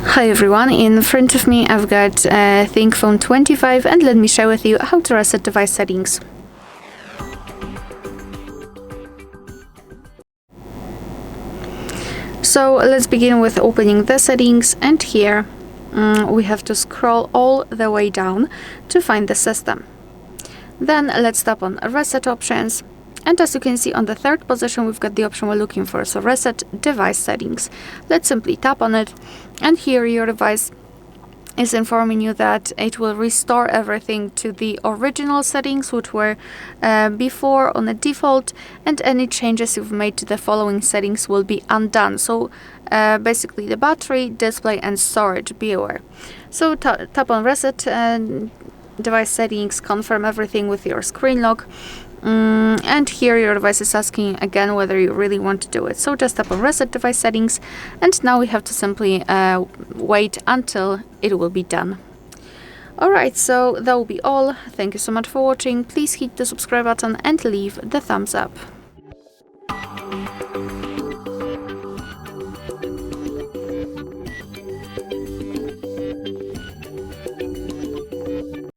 Hi everyone, in front of me I've got ThinkPhone 25 and let me share with you how to reset device settings. So let's begin with opening the settings, and here we have to scroll all the way down to find the system. Then let's tap on reset options. And as you can see, on the third position, we've got the option we're looking for, so reset device settings. Let's simply tap on it, and here your device is informing you that it will restore everything to the original settings, which were before on the default, and any changes you've made to the following settings will be undone. So basically the battery, display, and storage, be aware. So tap on reset device settings, confirm everything with your screen lock. And here your device is asking again whether you really want to do it. So just tap on reset device settings, and now we have to simply wait until it will be done. Alright, so that will be all. Thank you so much for watching. Please hit the subscribe button and leave the thumbs up.